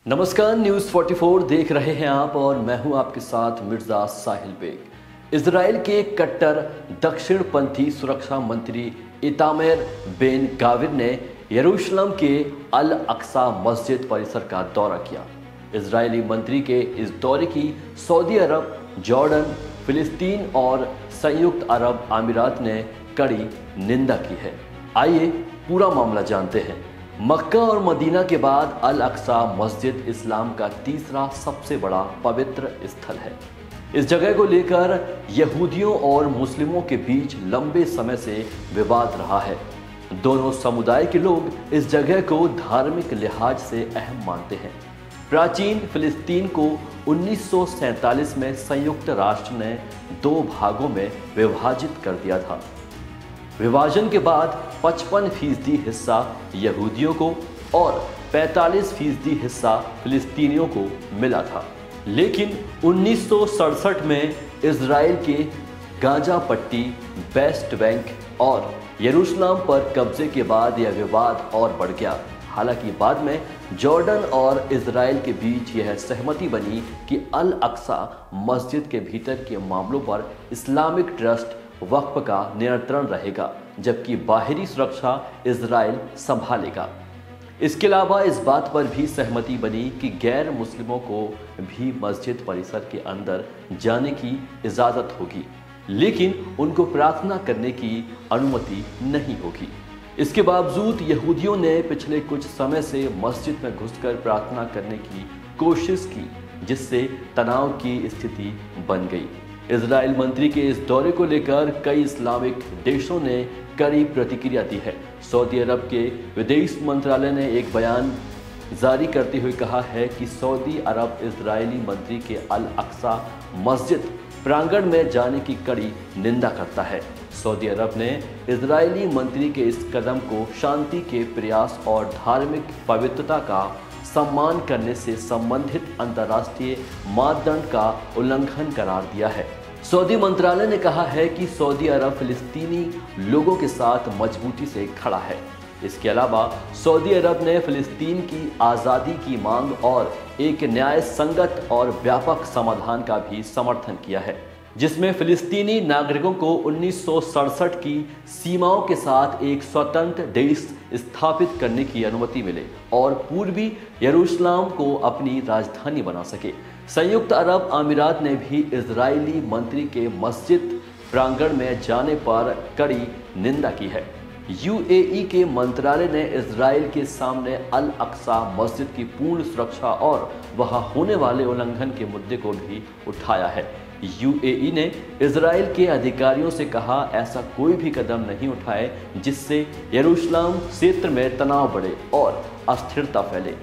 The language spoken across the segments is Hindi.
नमस्कार, न्यूज़ 44 देख रहे हैं आप और मैं हूं आपके साथ मिर्जा साहिल बेग। इजराइल के कट्टर दक्षिणपंथी सुरक्षा मंत्री इतामेर बेन गाविर ने यरूशलेम के अल अक्सा मस्जिद परिसर का दौरा किया। इजरायली मंत्री के इस दौरे की सऊदी अरब, जॉर्डन, फिलिस्तीन और संयुक्त अरब अमीरात ने कड़ी निंदा की है। आइए पूरा मामला जानते हैं। मक्का और मदीना के बाद अल अक्सा मस्जिद इस्लाम का तीसरा सबसे बड़ा पवित्र स्थल है। इस जगह को लेकर यहूदियों और मुस्लिमों के बीच लंबे समय से विवाद रहा है। दोनों समुदाय के लोग इस जगह को धार्मिक लिहाज से अहम मानते हैं। प्राचीन फिलिस्तीन को 1947 में संयुक्त राष्ट्र ने 2 भागों में विभाजित कर दिया था। विभाजन के बाद 55% हिस्सा यहूदियों को और 45% हिस्सा फिलिस्तीनियों को मिला था। लेकिन 1967 में इजराइल के गाजा पट्टी, वेस्ट बैंक और यरूशलेम पर कब्जे के बाद यह विवाद और बढ़ गया। हालांकि बाद में जॉर्डन और इजराइल के बीच यह सहमति बनी कि अल अक्सा मस्जिद के भीतर के मामलों पर इस्लामिक ट्रस्ट वक्फ का नियंत्रण रहेगा, जबकि बाहरी सुरक्षा इजराइल संभालेगा। इसके अलावा इस बात पर भी सहमति बनी कि गैर मुस्लिमों को भी मस्जिद परिसर के अंदर जाने की इजाज़त होगी, लेकिन उनको प्रार्थना करने की अनुमति नहीं होगी। इसके बावजूद यहूदियों ने पिछले कुछ समय से मस्जिद में घुसकर प्रार्थना करने की कोशिश की, जिससे तनाव की स्थिति बन गई। इजराइल मंत्री के इस दौरे को लेकर कई इस्लामिक देशों ने कड़ी प्रतिक्रिया दी है। सऊदी अरब के विदेश मंत्रालय ने एक बयान जारी करते हुए कहा है कि सऊदी अरब इजरायली मंत्री के अल अक्सा मस्जिद प्रांगण में जाने की कड़ी निंदा करता है। सऊदी अरब ने इजरायली मंत्री के इस कदम को शांति के प्रयास और धार्मिक पवित्रता का सम्मान करने से संबंधित अंतर्राष्ट्रीय मानदंड का उल्लंघन करार दिया है। सऊदी मंत्रालय ने कहा है कि सऊदी अरब फिलिस्तीनी लोगों के साथ मजबूती से खड़ा है। इसके अलावा सऊदी अरब ने फिलिस्तीन की आज़ादी की मांग और एक न्याय संगत और व्यापक समाधान का भी समर्थन किया है, जिसमें फिलिस्तीनी नागरिकों को 1967 की सीमाओं के साथ एक स्वतंत्र देश स्थापित करने की अनुमति मिले और पूर्वी यरूशलेम को अपनी राजधानी बना सके। संयुक्त अरब अमीरात ने भी इजरायली मंत्री के मस्जिद प्रांगण में जाने पर कड़ी निंदा की है। यूएई के मंत्रालय ने इजराइल के सामने अल अक्सा मस्जिद की पूर्ण सुरक्षा और वहां होने वाले उल्लंघन के मुद्दे को भी उठाया है। यूएई ने इजराइल के अधिकारियों से कहा ऐसा कोई भी कदम नहीं उठाए जिससे यरूशलेम क्षेत्र में तनाव बढ़े और अस्थिरता फैले।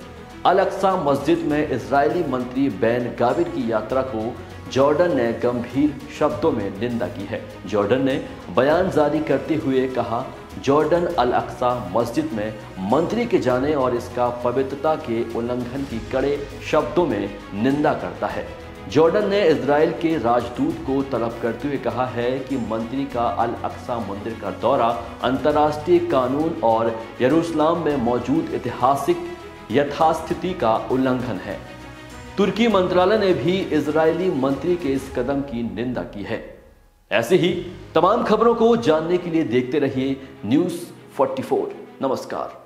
अल अक्सा मस्जिद में इजरायली मंत्री बेन गाविर की यात्रा को जॉर्डन ने गंभीर शब्दों में निंदा की है। जॉर्डन ने बयान जारी करते हुए कहा, जॉर्डन अल अक्सा मस्जिद में मंत्री के जाने और इसका पवित्रता के उल्लंघन की कड़े शब्दों में निंदा करता है। जॉर्डन ने इजराइल के राजदूत को तलब करते हुए कहा है कि मंत्री का अल अक्सा मंदिर का दौरा अंतर्राष्ट्रीय कानून और यरूशलेम में मौजूद ऐतिहासिक यथास्थिति का उल्लंघन है। तुर्की मंत्रालय ने भी इजरायली मंत्री के इस कदम की निंदा की है। ऐसे ही तमाम खबरों को जानने के लिए देखते रहिए न्यूज़ 44। नमस्कार।